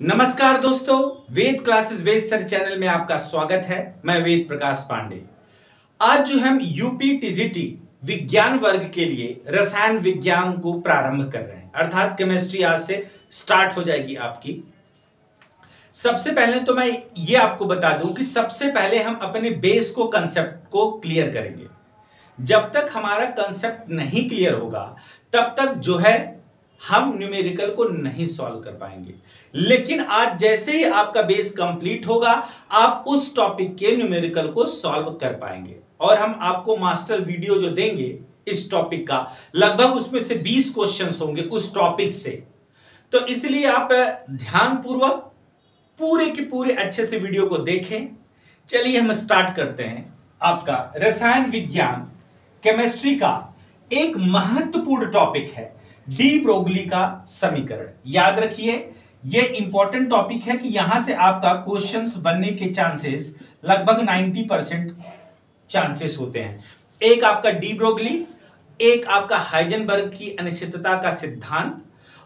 नमस्कार दोस्तों, वेद क्लासेस वेद sir channel में आपका स्वागत है। मैं वेद प्रकाश पांडे। आज जो हम यूपी टीजीटी विज्ञान वर्ग के लिए रसायन विज्ञान को प्रारंभ कर रहे हैं, अर्थात केमिस्ट्री आज से स्टार्ट हो जाएगी आपकी। सबसे पहले तो मैं ये आपको बता दूं कि सबसे पहले हम अपने बेस को कंसेप्ट को क्लियर करेंगे। जब तक हमारा कंसेप्ट नहीं क्लियर होगा तब तक जो है हम न्यूमेरिकल को नहीं सॉल्व कर पाएंगे। लेकिन आज जैसे ही आपका बेस कंप्लीट होगा आप उस टॉपिक के न्यूमेरिकल को सॉल्व कर पाएंगे। और हम आपको मास्टर वीडियो जो देंगे इस टॉपिक का, लगभग उसमें से 20 क्वेश्चंस होंगे उस टॉपिक से। तो इसलिए आप ध्यानपूर्वक पूरे के पूरे अच्छे से वीडियो को देखें। चलिए हम स्टार्ट करते हैं। आपका रसायन विज्ञान केमिस्ट्री का एक महत्वपूर्ण टॉपिक है डी ब्रोगली का समीकरण। याद रखिए यह इंपॉर्टेंट टॉपिक है कि यहां से आपका क्वेश्चंस बनने के चांसेस लगभग 90% चांसेस होते हैं। एक आपका डी ब्रोगली, एक आपका हाइजेनबर्ग की अनिश्चितता का सिद्धांत,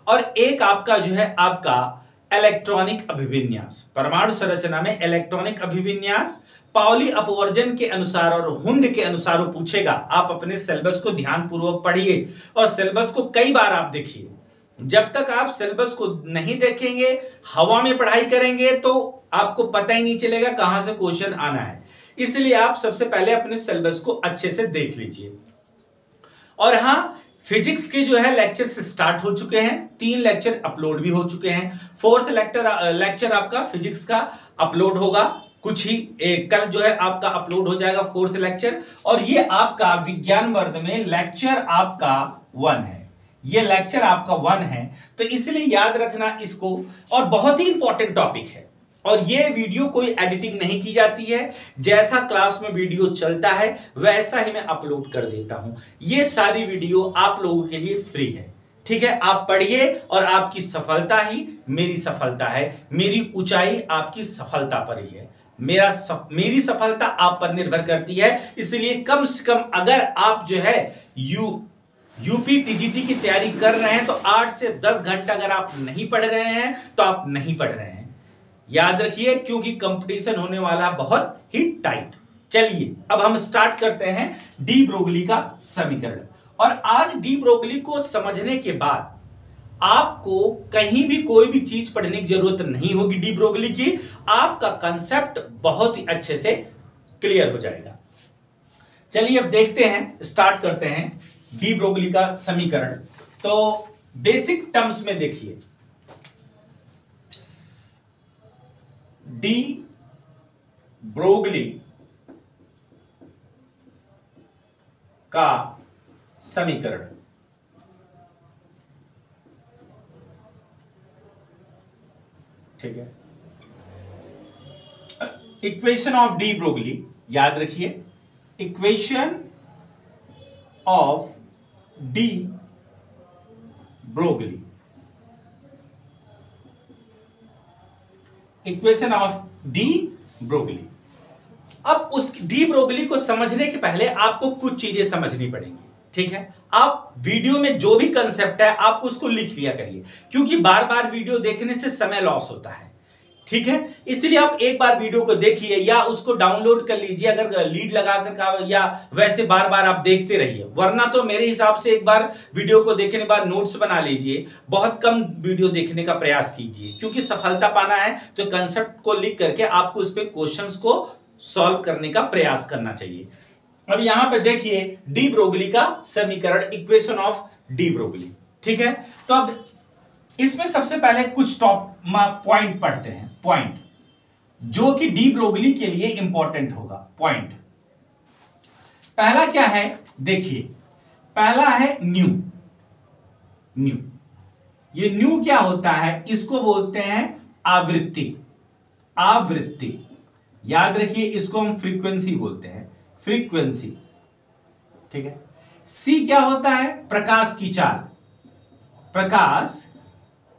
और एक आपका जो है आपका इलेक्ट्रॉनिक अभिविन्यास। परमाणु संरचना में इलेक्ट्रॉनिक अभिविन्यास पाउली अपवर्जन के अनुसार और हुंड के अनुसार वो पूछेगा। आप अपने सिलेबस को ध्यानपूर्वक पढ़िए और सिलेबस को कई बार आप देखिए। जब तक आप सिलेबस को नहीं देखेंगे, हवा में पढ़ाई करेंगे तो आपको पता ही नहीं चलेगा कहां से क्वेश्चन आना है। इसलिए आप सबसे पहले अपने सिलेबस को अच्छे से देख लीजिए। और हां, फिजिक्स के जो है लेक्चर से स्टार्ट हो चुके हैं, 3 लेक्चर अपलोड भी हो चुके हैं। 4th लेक्चर आपका फिजिक्स का अपलोड होगा कुछ ही कल जो है आपका अपलोड हो जाएगा 4th लेक्चर। और ये आपका विज्ञान वर्ग में लेक्चर आपका 1 है। ये लेक्चर आपका 1 है, तो इसलिए याद रखना इसको। और बहुत ही इंपॉर्टेंट टॉपिक है और ये वीडियो कोई एडिटिंग नहीं की जाती है। जैसा क्लास में वीडियो चलता है वैसा ही मैं अपलोड कर देता हूं। ये सारी वीडियो आप लोगों के लिए फ्री है, ठीक है। आप पढ़िए और आपकी सफलता ही मेरी सफलता है। मेरी ऊंचाई आपकी सफलता पर ही है। मेरी सफलता आप पर निर्भर करती है। इसलिए कम से कम अगर आप जो है यूपी टीजीटी की तैयारी कर रहे हैं तो 8 से 10 घंटा अगर आप नहीं पढ़ रहे हैं तो आप नहीं पढ़ रहे हैं। याद रखिए, क्योंकि कंपटीशन होने वाला बहुत ही टाइट। चलिए अब हम स्टार्ट करते हैं डी ब्रोगली का समीकरण। और आज डी ब्रोगली को समझने के बाद आपको कहीं भी कोई भी चीज पढ़ने की जरूरत नहीं होगी। डी ब्रोगली की आपका कंसेप्ट बहुत ही अच्छे से क्लियर हो जाएगा। चलिए अब देखते हैं, स्टार्ट करते हैं डी ब्रोगली का समीकरण। तो बेसिक टर्म्स में देखिए, डी ब्रोगली का समीकरण। ठीक है, इक्वेशन ऑफ डी ब्रोगली। याद रखिए, equation of de Broglie, equation of de Broglie. अब उस डी ब्रोगली को समझने के पहले आपको कुछ चीजें समझनी पड़ेंगी, ठीक है। आप वीडियो में जो भी कंसेप्ट है आप उसको लिख लिया करिए, क्योंकि बार बार वीडियो देखने से समय लॉस होता है, ठीक है। इसलिए आप एक बार वीडियो को देखिए या उसको डाउनलोड कर लीजिए अगर लीड लगाकर, या वैसे बार बार आप देखते रहिए। वरना तो मेरे हिसाब से एक बार वीडियो को देखने के बाद नोट्स बना लीजिए। बहुत कम वीडियो देखने का प्रयास कीजिए, क्योंकि सफलता पाना है तो कंसेप्ट को लिख करके आपको उस पे क्वेश्चंस को सॉल्व करने का प्रयास करना चाहिए। अब यहां पे देखिए डी ब्रोगली का समीकरण, इक्वेशन ऑफ डी ब्रोगली, ठीक है। तो अब इसमें सबसे पहले कुछ टॉप पॉइंट पढ़ते हैं, पॉइंट जो कि डी ब्रोगली के लिए इंपॉर्टेंट होगा। पॉइंट पहला क्या है, देखिए पहला है न्यू। न्यू, ये न्यू क्या होता है, इसको बोलते हैं आवृत्ति। आवृत्ति, याद रखिए इसको हम फ्रीक्वेंसी बोलते हैं, फ्रीक्वेंसी, ठीक है। सी क्या होता है, प्रकाश की चाल। प्रकाश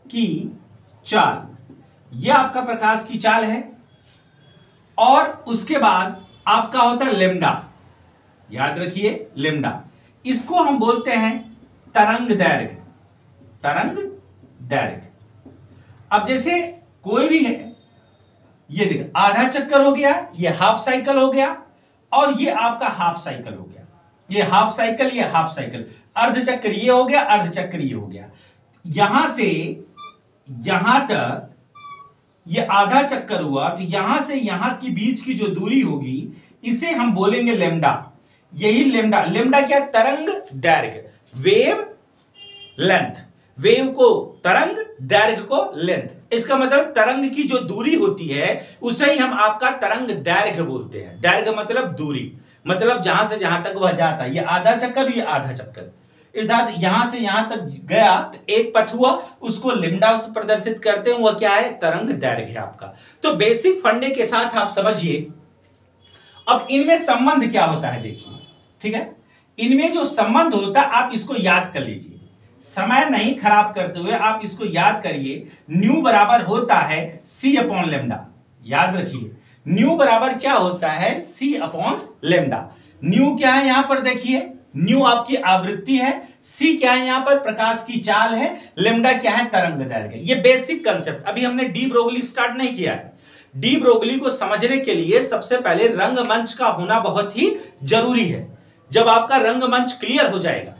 की चाल, यह आपका प्रकाश की चाल है। और उसके बाद आपका होता है लेम्डा। याद रखिए लेम्डा, इसको हम बोलते हैं तरंग दैर्घ्य। तरंग दैर्घ्य। अब जैसे कोई भी है, ये देखो आधा चक्कर हो गया, ये हाफ साइकिल हो गया, और ये आपका हाफ साइकिल हो गया, ये हाफ साइकिल, ये हाफ साइकिल, अर्ध चक्र ये हो गया, अर्ध चक्र ये हो गया। यहां से यहां तक ये आधा चक्कर हुआ, तो यहां से यहां की बीच की जो दूरी होगी इसे हम बोलेंगे लेमडा। यही लेमडा, लेमडा क्या? तरंग दैर्घ्य, वेव लेंथ, वेव को तरंग, दैर्घ्य को लेंथ। इसका मतलब तरंग की जो दूरी होती है उसे ही हम आपका तरंग दैर्घ्य बोलते हैं। दैर्घ्य मतलब दूरी, मतलब जहां से जहां तक वह जाता है। ये आधा चक्कर, ये आधा चक्कर, अर्थात यहां से यहां तक गया तो एक पथ हुआ, उसको लेमडा से प्रदर्शित करते हैं, वह क्या है? तरंग दैर्घ्य है आपका। तो बेसिक फंडे के साथ आप समझिए। अब इनमें संबंध क्या होता है देखिए, ठीक है? इनमें जो संबंध होता है आप इसको याद कर लीजिए, समय नहीं खराब करते हुए आप इसको याद करिए। न्यू बराबर होता है सी अपॉन लेमडा, याद रखिए। न्यू बराबर क्या होता है? C upon lambda. न्यू क्या है? यहां पर देखिए, न्यू आपकी आवृत्ति है, सी क्या है? यहां पर प्रकाश की चाल है, लेमडा क्या है? तरंग दैर्घ्य। ये बेसिक कंसेप्ट, अभी हमने डी ब्रोगली स्टार्ट नहीं किया है। डी ब्रोगली को समझने के लिए सबसे पहले रंगमंच का होना बहुत ही जरूरी है। जब आपका रंगमंच क्लियर हो जाएगा,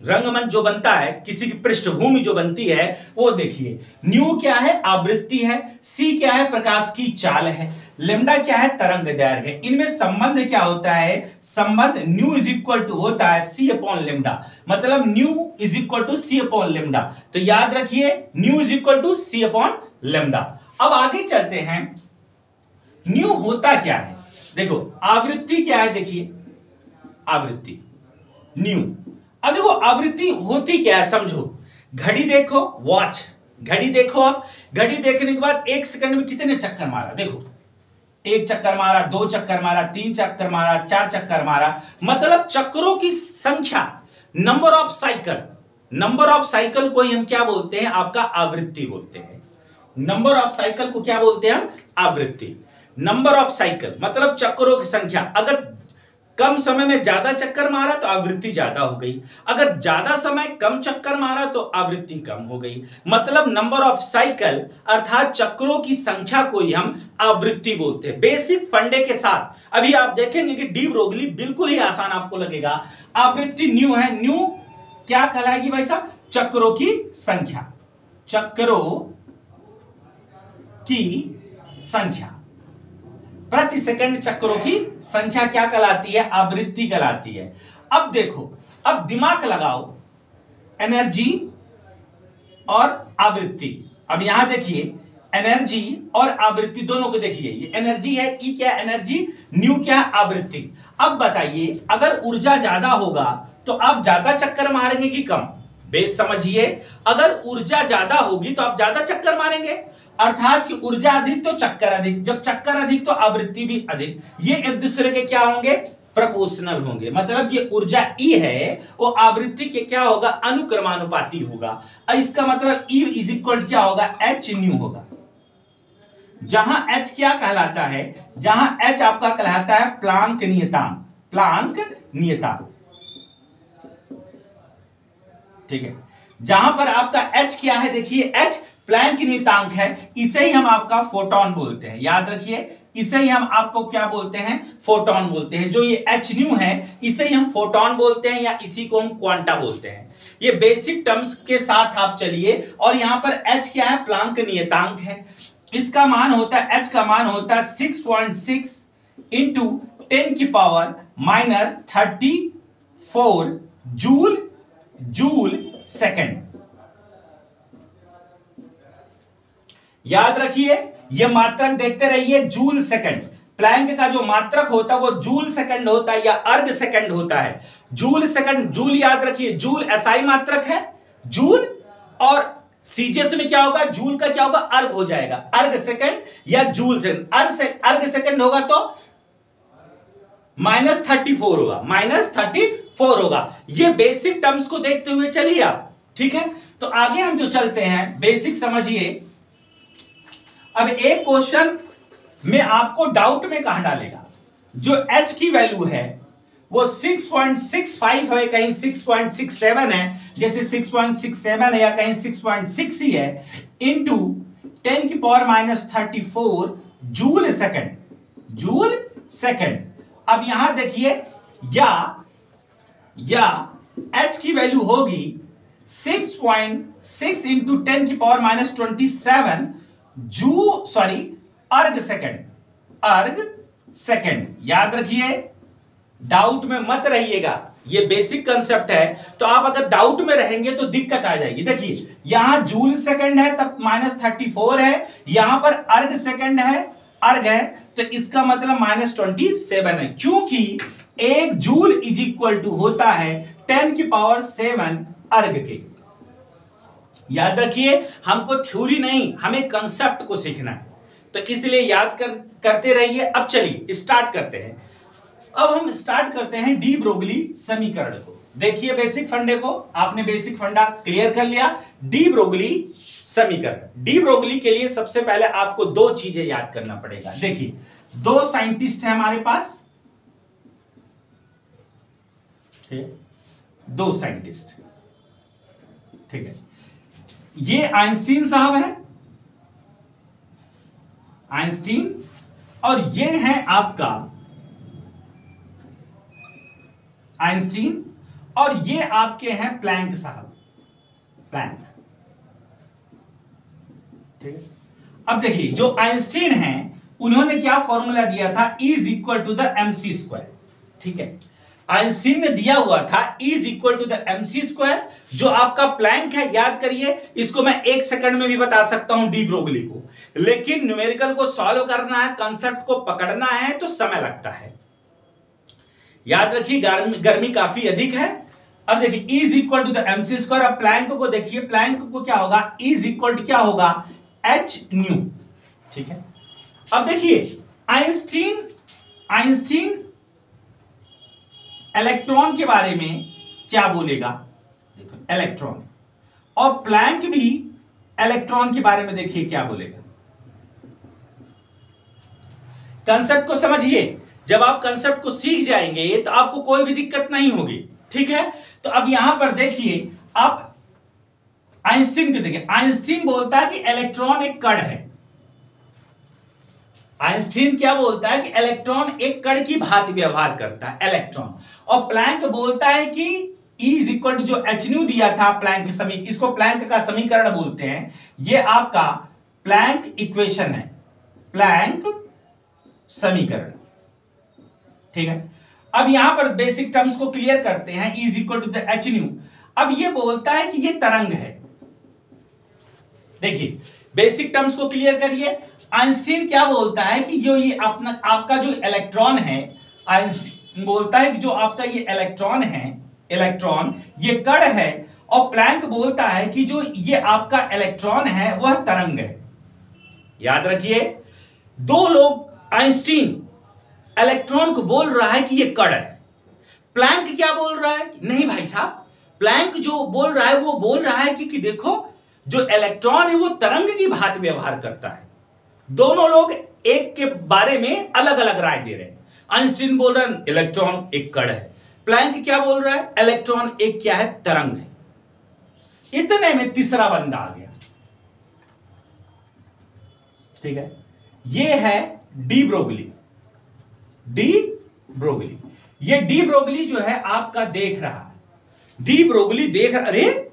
रंगमंच जो बनता है, किसी की पृष्ठभूमि जो बनती है, वो देखिए। न्यू क्या है? आवृत्ति है, सी क्या है? प्रकाश की चाल है, लेमडा क्या है? तरंग दैर्घ्य। इनमें संबंध क्या होता है? संबंध न्यू इज इक्वल टू होता है सी अपॉन लेमडा, मतलब nu is equal to c upon lambda. तो याद रखिए, nu is equal to c upon lambda. अब आगे चलते हैं, न्यू होता क्या है? देखो आवृत्ति क्या है, देखिए आवृत्ति न्यू। अब देखो आवृत्ति होती क्या है, समझो। घड़ी देखो, वॉच, घड़ी देखो आप, घड़ी देखने के बाद एक सेकंड में कितने चक्कर मारा, देखो एक चक्कर मारा, दो चक्कर मारा, तीन चक्कर मारा, चार चक्कर मारा, मतलब चक्रों की संख्या, number of cycle. Number of cycle को हम क्या बोलते हैं? आपका आवृत्ति बोलते हैं। नंबर ऑफ साइकिल को क्या बोलते हैं हम? आवृत्ति। नंबर ऑफ साइकिल मतलब चक्रों की संख्या। अगर कम समय में ज्यादा चक्कर मारा तो आवृत्ति ज्यादा हो गई, अगर ज्यादा समय कम चक्कर मारा तो आवृत्ति कम हो गई। मतलब नंबर ऑफ साइकिल अर्थात चक्रों की संख्या को ही हम आवृत्ति बोलते हैं। बेसिक फंडे के साथ अभी आप देखेंगे कि डी ब्रोगली बिल्कुल ही आसान आपको लगेगा। आवृत्ति न्यू है, न्यू क्या कहलाएगी भाई साहब? चक्रों की संख्या, चक्रों की संख्या, प्रति सेकंड चक्रों की संख्या क्या कहलाती है? आवृत्ति कहलाती है। अब देखो, अब दिमाग लगाओ, एनर्जी और आवृत्ति। अब यहां देखिए, एनर्जी और आवृत्ति दोनों को देखिए, ये एनर्जी है, ई क्या? एनर्जी, न्यू क्या? आवृत्ति। अब बताइए, अगर ऊर्जा ज्यादा होगा तो आप ज्यादा चक्कर मारेंगे कि कम? बेस समझिए, अगर ऊर्जा ज्यादा होगी तो आप ज्यादा चक्कर मारेंगे, अर्थात कि ऊर्जा अधिक तो चक्कर अधिक, जब चक्कर अधिक तो आवृत्ति भी अधिक। ये एक दूसरे के क्या होंगे? प्रोपोर्शनल होंगे। मतलब ये ऊर्जा ई है, वो आवृत्ति के क्या होगा? अनुक्रमानुपाती होगा। इसका मतलब ई इज इक्वल क्या होगा? एच न्यू होगा। जहां एच क्या कहलाता है? जहां एच आपका कहलाता है प्लांक नियतांक, प्लांक नियतांक, ठीक है। जहां पर आपका एच क्या है? देखिए एच प्लैंक नियतांक है, इसे ही हम आपका फोटोन बोलते हैं। याद रखिए, इसे ही हम आपको क्या बोलते हैं? फोटोन बोलते हैं। जो ये एच न्यू है इसे ही हम फोटोन बोलते हैं, या इसी को हम क्वांटा बोलते हैं। ये बेसिक टर्म्स के साथ आप चलिए। और यहां पर एच क्या है? प्लांक नियतांक है। इसका मान होता है, एच का मान होता है 6.6 इंटू 10 की पावर माइनस 34 जूल सेकेंड। याद रखिए, यह मात्रक देखते रहिए, जूल सेकंड। प्लैंक का जो मात्रक होता है वो जूल सेकंड होता है या अर्ग सेकंड होता है। जूल सेकंड, जूल याद रखिए, जूल एसआई मात्रक है, जूल, और सीजीएस में क्या होगा? जूल का क्या होगा? अर्ग हो जाएगा, अर्ग सेकंड या जूल सेकंड। अर्ग सेकंड होगा तो -34 होगा, -34 होगा। ये बेसिक टर्म्स को देखते हुए चलिए आप, ठीक है। तो आगे हम जो चलते हैं, बेसिक समझिए। अब एक क्वेश्चन में आपको डाउट में कहां डालेगा? जो h की वैल्यू है वो 6.65 है, कहीं 6.67 है, जैसे 6.67 है या कहीं 6.6 ही है, into 10⁻34 joule second, joule second. अब यहां देखिए या h की वैल्यू होगी 6.6 इंटू 10⁻27 अर्ग सेकंड, अर्ग सेकंड। याद रखिए, डाउट में मत रहिएगा, ये बेसिक कंसेप्ट है। तो आप अगर डाउट में रहेंगे तो दिक्कत आ जाएगी। देखिए यहां जूल सेकंड है तब -34 है, यहां पर अर्ग सेकंड है, अर्ग है, तो इसका मतलब -27 है, क्योंकि 1 जूल इज इक्वल टू होता है 10⁻7 अर्ग के। याद रखिए, हमको थ्योरी नहीं, हमें कंसेप्ट को सीखना है, तो इसलिए याद करते रहिए। अब चलिए स्टार्ट करते हैं। अब हम स्टार्ट करते हैं डी ब्रोगली समीकरण को। देखिए बेसिक फंडे को, आपने बेसिक फंडा क्लियर कर लिया। डी ब्रोगली समीकरण, डी ब्रोगली के लिए सबसे पहले आपको दो चीजें याद करना पड़ेगा। देखिए दो साइंटिस्ट हैं हमारे पास, दो साइंटिस्ट, ठीक है। ये आइंस्टीन साहब है, आइंस्टीन, और ये है आपका आइंस्टीन, और ये आपके हैं प्लैंक साहब, प्लैंक, ठीक है। अब देखिए जो आइंस्टीन हैं उन्होंने क्या फॉर्मूला दिया था, E is equal to the mc², ठीक है। आइंस्टीन ने दिया हुआ था E is equal to the mc²। जो आपका प्लैंक है, याद करिए, इसको मैं 1 सेकंड में भी बता सकता हूं डी ब्रोगली को, लेकिन न्यूमेरिकल को सॉल्व करना है, कंसेप्ट को पकड़ना है तो समय लगता है। याद रखिए गर्मी काफी अधिक है। अब देखिए E is equal to the mc²। अब प्लैंक को देखिए, प्लैंक को क्या होगा, E इज इक्वल टू क्या होगा, h न्यू, ठीक है। अब देखिए आइंस्टीन इलेक्ट्रॉन के बारे में क्या बोलेगा, देखो इलेक्ट्रॉन, और प्लैंक भी इलेक्ट्रॉन के बारे में देखिए क्या बोलेगा। कंसेप्ट को समझिए, जब आप कंसेप्ट को सीख जाएंगे तो आपको कोई भी दिक्कत नहीं होगी, ठीक है। तो अब यहां पर देखिए, आप आइंस्टीन को देखिए, आइंस्टीन बोलता है कि इलेक्ट्रॉन एक कण है। आइंस्टीन क्या बोलता है कि इलेक्ट्रॉन एक कण की भांति व्यवहार करता है, इलेक्ट्रॉन। और प्लैंक बोलता है कि E इज इक्वल टू जो h न्यू दिया था प्लैंक समीकरण, इसको प्लैंक का समीकरण बोलते हैं। ये आपका प्लैंक इक्वेशन है, प्लैंक समीकरण, ठीक है। अब यहां पर बेसिक टर्म्स को क्लियर करते हैं, E is equal to the h nu. अब ये बोलता है कि ये तरंग है। देखिए बेसिक टर्म्स को क्लियर करिए। आइंस्टीन क्या बोलता है कि जो ये अपना आपका जो इलेक्ट्रॉन है, आइंस्टीन बोलता है कि जो आपका ये इलेक्ट्रॉन है, इलेक्ट्रॉन ये कण है, और प्लैंक बोलता है कि जो ये आपका इलेक्ट्रॉन है वह तरंग है। याद रखिए, दो लोग, आइंस्टीन इलेक्ट्रॉन को बोल रहा है कि ये कण है, प्लैंक क्या बोल रहा है, नहीं भाई साहब, प्लैंक जो बोल रहा है वो बोल रहा है कि देखो जो इलेक्ट्रॉन है वो तरंग की भांति व्यवहार करता है। दोनों लोग एक के बारे में अलग अलग राय दे रहे हैं। आइंस्टीन बोल रहा है इलेक्ट्रॉन एक कण है, प्लैंक क्या बोल रहा है, इलेक्ट्रॉन एक क्या है, तरंग है। इतने में तीसरा बंदा आ गया, ठीक है। ये है डी ब्रोगली, डी ब्रोगली। ये डी ब्रोगली जो है आपका देख रहा है, डी ब्रोगली देख रहा, अरे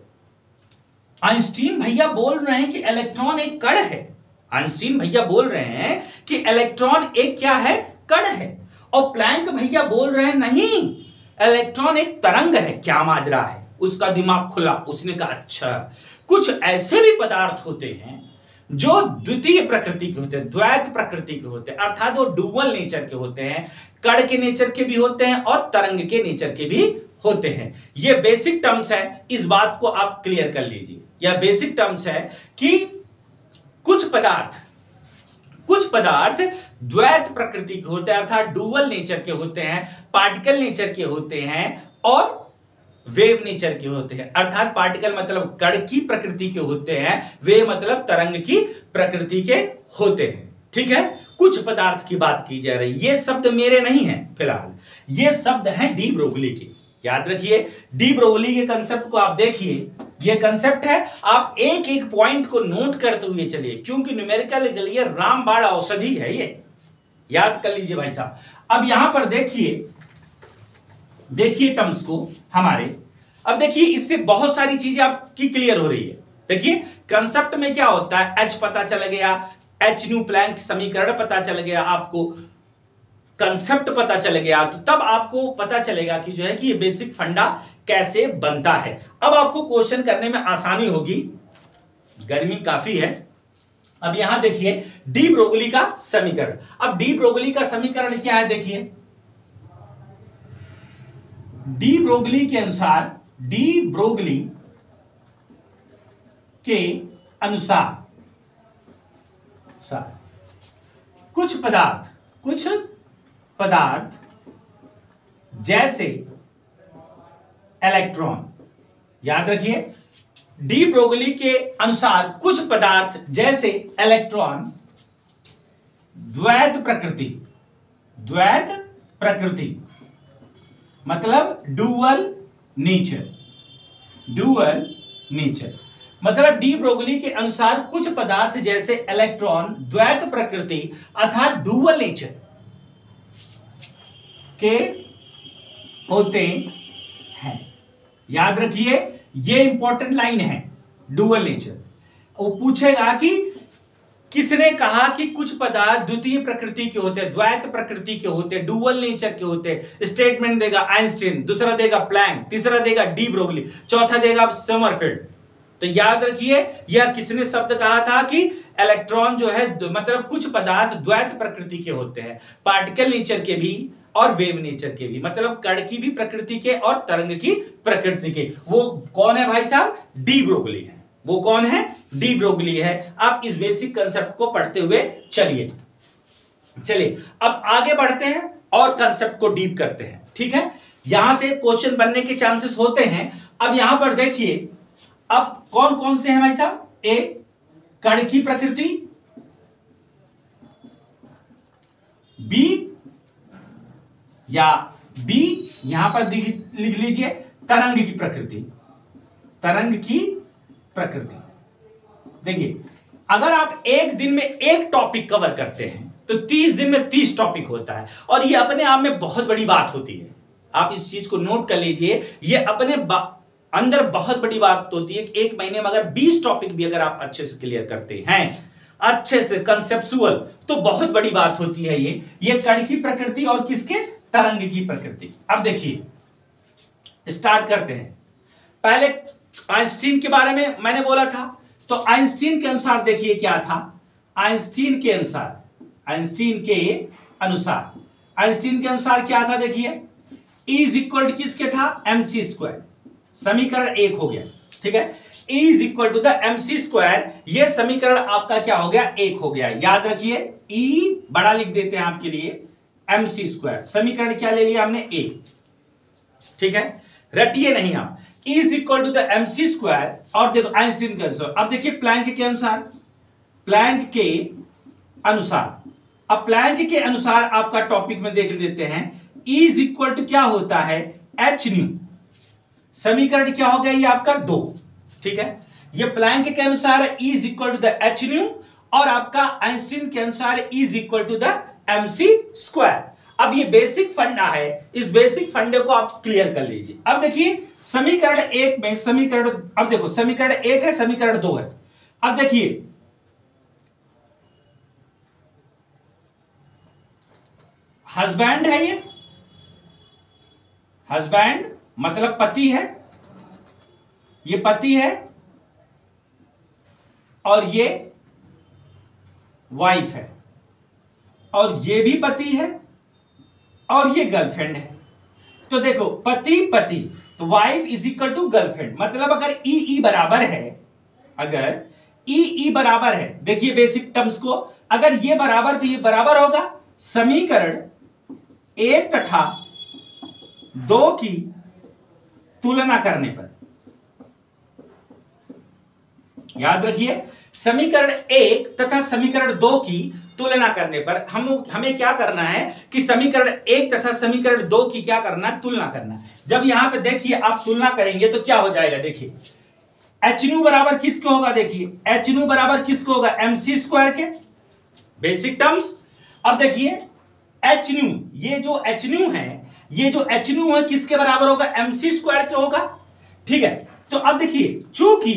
आइंस्टीन भैया बोल रहे हैं कि इलेक्ट्रॉन एक कण है, आइंस्टीन भैया बोल रहे हैं कि इलेक्ट्रॉन एक क्या है, कण है, और प्लैंक भैया बोल रहे हैं नहीं, इलेक्ट्रॉन एक तरंग है। क्या माजरा है, उसका दिमाग खुला, उसने कहा अच्छा, कुछ ऐसे भी पदार्थ होते हैं जो द्वितीय प्रकृति के होते हैं, द्वैत प्रकृति के होते हैं, अर्थात वो डुअल नेचर के होते हैं, कण के नेचर के भी होते हैं और तरंग के नेचर के भी होते हैं। ये बेसिक टर्म्स है, इस बात को आप क्लियर कर लीजिए। यह बेसिक टर्म्स है कि कुछ पदार्थ द्वैत प्रकृति के होते हैं, अर्थात डुअल नेचर के होते हैं, पार्टिकल नेचर के होते हैं और वेव नेचर के होते हैं। अर्थात पार्टिकल मतलब कण की प्रकृति के होते हैं, वेव मतलब तरंग की प्रकृति के होते हैं, ठीक है। कुछ पदार्थ की बात की जा रही, ये शब्द मेरे नहीं है फिलहाल, ये शब्द हैं डी ब्रोगली के। याद रखिए, डी ब्रोगली के कंसेप्ट को आप देखिए, ये कंसेप्ट है, आप एक एक पॉइंट को नोट करते हुए चलिए, क्योंकि न्यूमेरिकल के लिए रामबाण औषधि है ये, याद कर लीजिए भाई साहब। अब यहां पर देखिए टर्म्स को हमारे, अब देखिए इससे बहुत सारी चीजें आपकी क्लियर हो रही है। देखिए कंसेप्ट में क्या होता है, एच पता चल गया, एच न्यू प्लैंक समीकरण पता चल गया, आपको कंसेप्ट पता चल गया, तो तब आपको पता चलेगा कि जो है कि ये बेसिक फंडा कैसे बनता है। अब आपको क्वेश्चन करने में आसानी होगी, गर्मी काफी है। अब यहां देखिए डी ब्रोगली का समीकरण, अब डी ब्रोगली का समीकरण क्या है, देखिए डी ब्रोगली के अनुसार, डी ब्रोगली के अनुसार कुछ पदार्थ जैसे इलेक्ट्रॉन, याद रखिए डी ब्रोगली के अनुसार कुछ पदार्थ जैसे इलेक्ट्रॉन द्वैत प्रकृति मतलब डुअल नेचर, मतलब डी ब्रोगली के अनुसार कुछ पदार्थ जैसे इलेक्ट्रॉन द्वैत प्रकृति अर्थात डुअल नेचर के होते हैं। याद रखिए ये इंपॉर्टेंट लाइन है, डुअल नेचर। वो पूछेगा कि किसने कहा कि कुछ पदार्थ द्वितीय प्रकृति के होते हैं, द्वैत प्रकृति के होते हैं, डुअल नेचर के होते हैं। स्टेटमेंट देगा आइंस्टीन, दूसरा देगा प्लैंक, तीसरा देगा डी ब्रोगली, चौथा देगा समरफील्ड। तो याद रखिए यह किसने शब्द कहा था कि इलेक्ट्रॉन जो है मतलब कुछ पदार्थ द्वैत प्रकृति के होते हैं, पार्टिकल नेचर के भी और वेव नेचर के भी, मतलब कण की भी प्रकृति के और तरंग की प्रकृति के। वो कौन है भाई साहब, डी ब्रोगली है। वो कौन है, डी ब्रोगली है। आप इस बेसिक कंसेप्ट को पढ़ते हुए चलिए अब आगे बढ़ते हैं और कंसेप्ट को डीप करते हैं, ठीक है। यहां से क्वेश्चन बनने के चांसेस होते हैं। अब यहां पर देखिए अब कौन कौन से हैं भाई साहब, ए कण की प्रकृति, बी यहां पर लिख लीजिए तरंग की प्रकृति। देखिए अगर आप एक दिन में एक टॉपिक कवर करते हैं तो 30 दिन में 30 टॉपिक होता है, और ये अपने आप में बहुत बड़ी बात होती है। आप इस चीज को नोट कर लीजिए, ये अपने अंदर बहुत बड़ी बात होती है कि एक महीने में अगर 20 टॉपिक भी अगर आप अच्छे से क्लियर करते हैं, अच्छे से कंसेप्चुअल, तो बहुत बड़ी बात होती है ये कण की प्रकृति और किसके, तरंग की प्रकृति। अब देखिए स्टार्ट करते हैं। पहले आइंस्टीन के बारे में मैंने बोला था, तो आइंस्टीन के अनुसार देखिए क्या था, आइंस्टीन के अनुसार क्या था, देखिए E इज इक्वल टू किसके था, mc स्क्वायर, समीकरण 1 हो गया, ठीक है। E is equal to the mc square, ये समीकरण आपका क्या हो गया, 1 हो गया। याद रखिए E बड़ा लिख देते हैं आपके लिए, mc स्क्वायर, समीकरण क्या ले लिया हमने, 1, ठीक है। रटिए नहीं आप, E is equal to the mc square, और देखो आइंस्टीन के अनुसार। अब देखिए प्लैंक के अनुसार आपका टॉपिक में देख लेते हैं। E इज इक्वल टू क्या होता है, h न्यू, समीकरण क्या हो गया ये आपका 2, ठीक है। ये प्लैंक के अनुसार E is equal to the h nu, और आपका आइंस्टीन के अनुसार E is equal to the mc square. अब ये बेसिक फंडा है, इस बेसिक फंडे को आप क्लियर कर लीजिए। अब देखिए समीकरण 1 में अब देखो समीकरण 1 है, समीकरण 2 है। अब देखिए हस्बैंड है, ये हस्बैंड मतलब पति है, ये पति है, और ये वाइफ है, और ये भी पति है, और ये गर्लफ्रेंड है। तो देखो पति तो wife is equal to girlfriend, मतलब अगर ई बराबर है, अगर ई बराबर है, देखिए बेसिक टर्म्स को, अगर ये बराबर तो ये बराबर होगा समीकरण 1 तथा 2 की तुलना करने पर। याद रखिए समीकरण 1 तथा समीकरण 2 की तुलना करने पर हमें क्या करना है कि समीकरण 1 तथा समीकरण 2 की क्या करना है, तुलना करना है। जब यहां पे देखिए आप तुलना करेंगे तो क्या हो जाएगा, देखिए एच न्यू बराबर किसके होगा, देखिए एच न्यू बराबर किसके होगा, एमसी स्क्वायर के, बेसिक टर्म्स। अब देखिए एच न्यू, ये जो एच न्यू है, ये जो एच न्यू है किसके बराबर होगा, एमसी स्क्वायर के होगा, ठीक है। तो अब देखिए चूंकि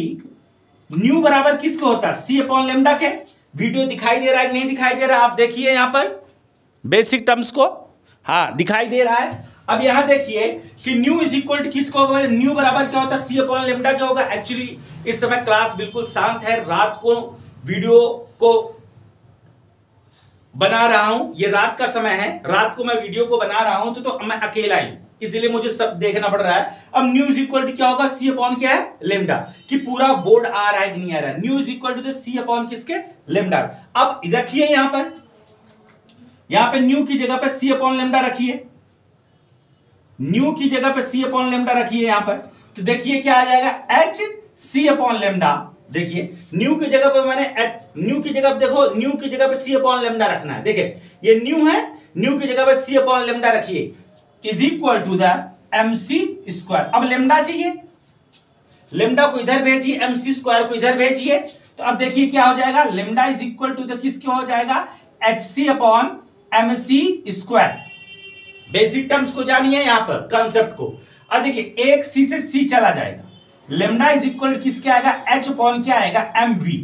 न्यू बराबर किसको होता है, सी अपॉन लेमडा के। वीडियो दिखाई दे रहा है कि नहीं दिखाई दे रहा है, आप देखिए यहां पर बेसिक टर्म्स को, हाँ दिखाई दे रहा है। अब यहां देखिए कि न्यू इज इक्वल टू किसको होगा, न्यू बराबर क्या होता है, सी अपॉन लेमडा क्या होगा। एक्चुअली इस समय क्लास बिल्कुल शांत है, रात को वीडियो को बना रहा हूं, ये रात का समय है, रात को मैं वीडियो को बना रहा हूं, तो मैं अकेला ही, इसीलिए मुझे सब देखना पड़ रहा है। अब न्यू इज इक्वल टू क्या होगा, सी अपॉन क्या है, लेमडा। कि पूरा बोर्ड आ रहा है कि नहीं आ रहा है, nu is equal to c upon किसके, लेमडा। अब रखिए यहां पे न्यू की जगह पे सी अपॉन लेमडा रखिए, न्यू की जगह पे सी अपॉन लेमडा रखिए यहां पर। तो देखिए क्या आ जाएगा, एच सी अपॉन लेमडा। देखिए न्यू की जगह पे मैंने एच, न्यू की जगह पे देखो, न्यू की जगह पे सी अपॉन लेमडा रखना है। देखिए ये न्यू है, न्यू की जगह पे सी अपॉन लेमडा रखिए, is equal to the mc square. अब लेमडा चाहिए, लेमडा को इधर भेजिए, एमसी स्क्वायर को इधर भेजिए। तो अब देखिए क्या हो जाएगा, lambda is equal to the किसके हो जाएगा, h c upon mc square. Basic terms को जानिए यहां पर, कंसेप्ट को। अब देखिए एक सी से सी चला जाएगा, लेमडा इज इक्वल किसके आएगा, एच अपॉन क्या आएगा, m v,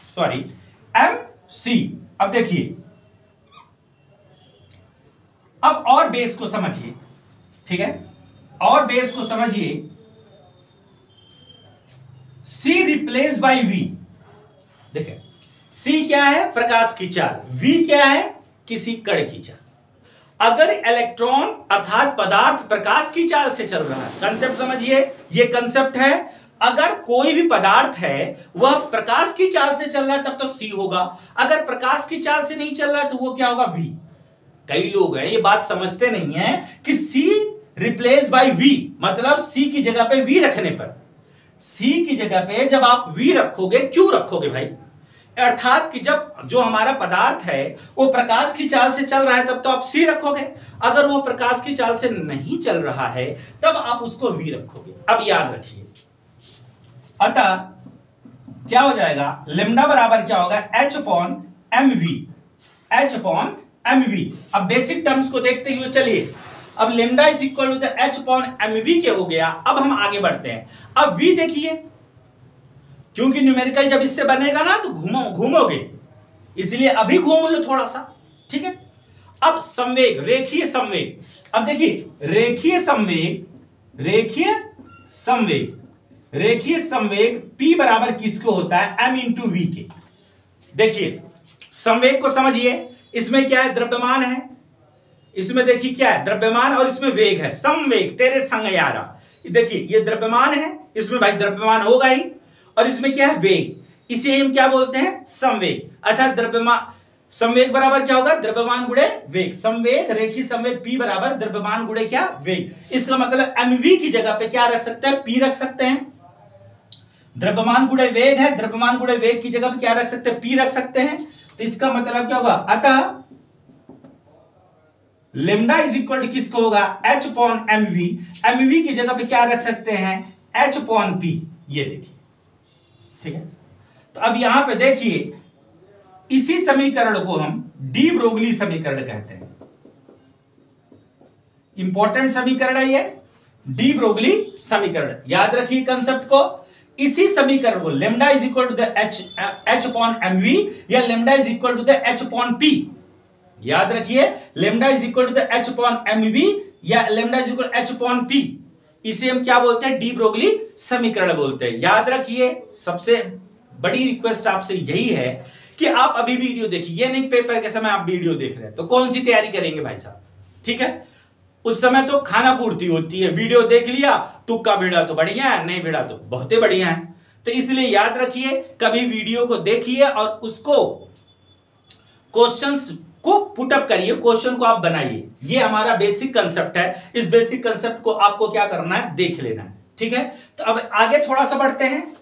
sorry m c. अब देखिए अब और बेस को समझिए, ठीक है, और बेस को समझिए। सी रिप्लेस बाय वी, देखिए सी क्या है, प्रकाश की चाल, वी क्या है, किसी कण की चाल। अगर इलेक्ट्रॉन अर्थात पदार्थ प्रकाश की चाल से चल रहा है, कंसेप्ट समझिए, ये कंसेप्ट है। अगर कोई भी पदार्थ है वह प्रकाश की चाल से चल रहा है तब तो सी होगा, अगर प्रकाश की चाल से नहीं चल रहा है तो वो क्या होगा, वी। कई लोग हैं ये बात समझते नहीं है कि सी रिप्लेस बाय वी मतलब सी की जगह पे वी रखने पर, सी की जगह पे जब आप वी रखोगे, क्यों रखोगे भाई, अर्थात कि जब जो हमारा पदार्थ है वो प्रकाश की चाल से चल रहा है तब तो आप सी रखोगे, अगर वो प्रकाश की चाल से नहीं चल रहा है तब आप उसको वी रखोगे। अब याद रखिए, अतः क्या हो जाएगा, लेमडा बराबर क्या होगा, h upon m v, h upon m v. अब बेसिक टर्म्स को देखते हुए चलिए, अब lambda is equal to the h upon m v के हो गया। अब हम आगे बढ़ते हैं, अब वी देखिए, क्योंकि न्यूमेरिकल जब इससे बनेगा ना तो घूमोगे, इसलिए अभी घूम लो थोड़ा सा, ठीक है। अब संवेग, रेखीय संवेग, अब देखिए रेखीय संवेग, रेखीय संवेग, रेखीय संवेग P बराबर किसको होता है, m इंटू वी के। देखिए संवेग को समझिए, इसमें क्या है, द्रव्यमान है, इसमें देखिए क्या है, द्रव्यमान, और इसमें वेग है, संवेग तेरे संग यारा। देखिए ये द्रव्यमान है, इसमें भाई द्रव्यमान होगा ही, और इसमें क्या है, वेग, इसे हम क्या बोलते हैं, संवेग। अर्थात द्रव्यमान, संवेग बराबर क्या होगा, द्रव्यमान गुणे वेग। संवेग, रेखीय संवेग P बराबर द्रव्यमान गुणे क्या, वेग। इसका मतलब mv की जगह पे क्या रख सकते हैं, P रख सकते हैं। द्रव्यमान गुणे वेग है, द्रव्यमान गुणे वेग की जगह पे क्या रख सकते हैं, P रख सकते हैं। तो इसका मतलब क्या होगा, अतः लेमडा इज इक्वल टू किसको होगा, एच अपॉन एमवी, एमवी की जगह पे क्या रख सकते हैं, एच अपॉन पी। ये देखिए, ठीक है। तो अब यहां पे देखिए, इसी समीकरण को हम डी ब्रोगली समीकरण कहते हैं। इंपॉर्टेंट समीकरण है ये, डी ब्रोगली समीकरण, याद रखिए कंसेप्ट को। इसी समीकरण को lambda is equal to the h upon mv या lambda is equal to the h upon p, याद रखिए, lambda is equal to the h upon mv या lambda is equal h upon p, इसे हम क्या बोलते हैं, डी ब्रोगली समीकरण बोलते हैं। याद रखिए, सबसे बड़ी रिक्वेस्ट आपसे यही है कि आप अभी वीडियो देखिए, ये नहीं पेपर के समय आप वीडियो देख रहे हैं तो कौन सी तैयारी करेंगे भाई साहब, ठीक है। उस समय तो खाना पूर्ति होती है, वीडियो देख लिया, तुक्का भिड़ा तो बढ़िया है, नहीं भिड़ा तो बहुत ही बढ़िया है। तो इसलिए याद रखिए, कभी वीडियो को देखिए और उसको क्वेश्चंस को पुटअप करिए, क्वेश्चन को आप बनाइए। ये हमारा बेसिक कंसेप्ट है, इस बेसिक कंसेप्ट को आपको क्या करना है, देख लेना है, ठीक है। तो अब आगे थोड़ा सा बढ़ते हैं।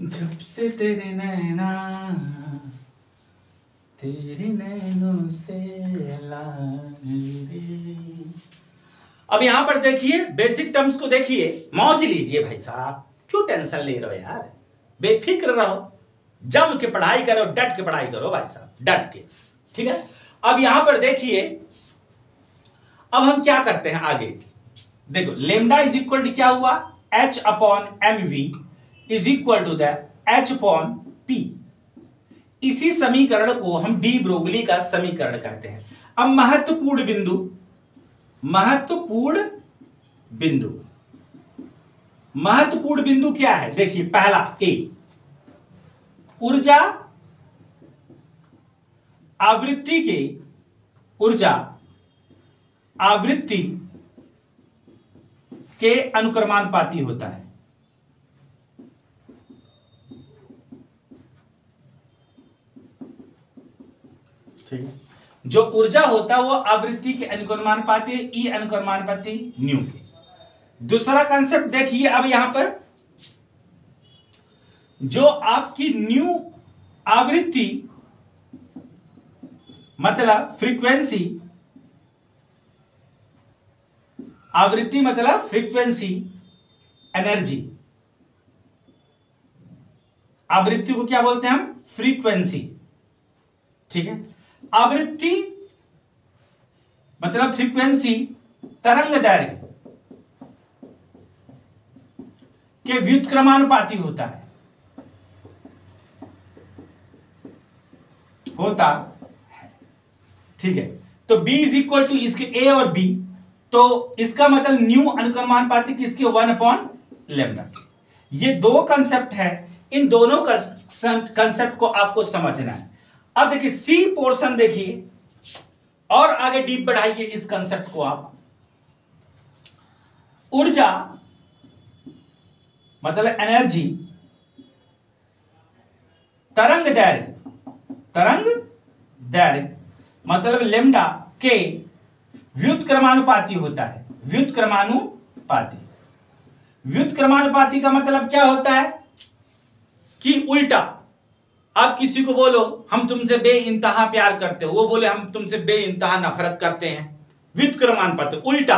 जब से तेरे नैना तेरे नैनों से लागे रे। अब यहां पर देखिए बेसिक टर्म्स को देखिए, मौज लीजिए भाई साहब, क्यों टेंशन ले रहे हो यार, बेफिक्र रहो, जम के पढ़ाई करो, डट के पढ़ाई करो भाई साहब, डट के, ठीक है। अब यहां पर देखिए, अब हम क्या करते हैं आगे, देखो लेमडा इज इक्वल टू क्या हुआ, H upon mv is equal to the H upon P। इसी समीकरण को हम डी ब्रोगली का समीकरण कहते हैं। अब महत्वपूर्ण बिंदु क्या है, देखिए पहला ए, ऊर्जा आवृत्ति के अनुक्रमानुपाती होता है। ठीक है, जो ऊर्जा होता है वो आवृत्ति के अनुक्रमानुपाती, ई अनुक्रमानुपाती न्यू के। दूसरा कंसेप्ट देखिए, अब यहां पर जो आपकी न्यू आवृत्ति मतलब फ्रीक्वेंसी, आवृत्ति मतलब फ्रीक्वेंसी, एनर्जी, आवृत्ति को क्या बोलते हैं हम, फ्रीक्वेंसी, ठीक है। आवृत्ति मतलब फ्रीक्वेंसी, तरंग दैर्घ्य के व्युत्क्रमानुपाती होता है, ठीक है। तो B इज इक्वल टू इसके A और B, तो इसका मतलब न्यू अनुक्रमानुपाती किसके, 1/λ। ये दो कंसेप्ट है, इन दोनों कंसेप्ट को आपको समझना है। अब देखिए सी पोर्शन देखिए और आगे डीप बढ़ाइए इस कंसेप्ट को आप। ऊर्जा मतलब एनर्जी, तरंग दैर्घ्य मतलब लेमडा के व्युत्क्रमानुपाती होता है। व्युत्क्रमानुपाती का मतलब क्या होता है कि उल्टा, आप किसी को बोलो हम तुमसे बेइंतहा प्यार करते हो, वो बोले हम तुमसे बेइंतहा नफरत करते हैं, व्युत्क्रमानुपाती उल्टा।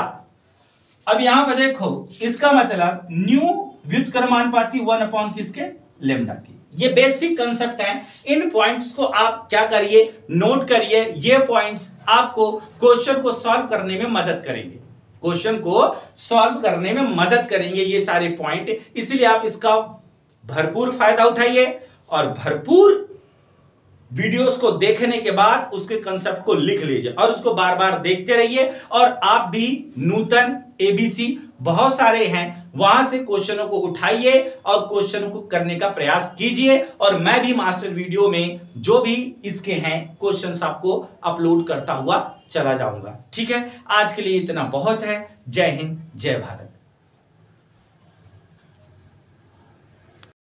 अब यहां पर देखो, इसका मतलब न्यू व्युत्क्रमानुपाती 1 किसके, लेमडा की। ये बेसिक कंसेप्ट है, इन पॉइंट्स को आप क्या करिए, नोट करिए। ये पॉइंट्स आपको क्वेश्चन को सॉल्व करने में मदद करेंगे, ये सारे पॉइंट। इसलिए आप इसका भरपूर फायदा उठाइए और भरपूर वीडियोस को देखने के बाद उसके कंसेप्ट को लिख लीजिए और उसको बार बार देखते रहिए। और आप भी नूतन ABC बहुत सारे हैं, वहां से क्वेश्चनों को उठाइए और क्वेश्चनों को करने का प्रयास कीजिए। और मैं भी मास्टर वीडियो में जो भी इसके हैं क्वेश्चंस आपको अपलोड करता हुआ चला जाऊंगा। ठीक है, आज के लिए इतना बहुत है। जय हिंद, जय भारत।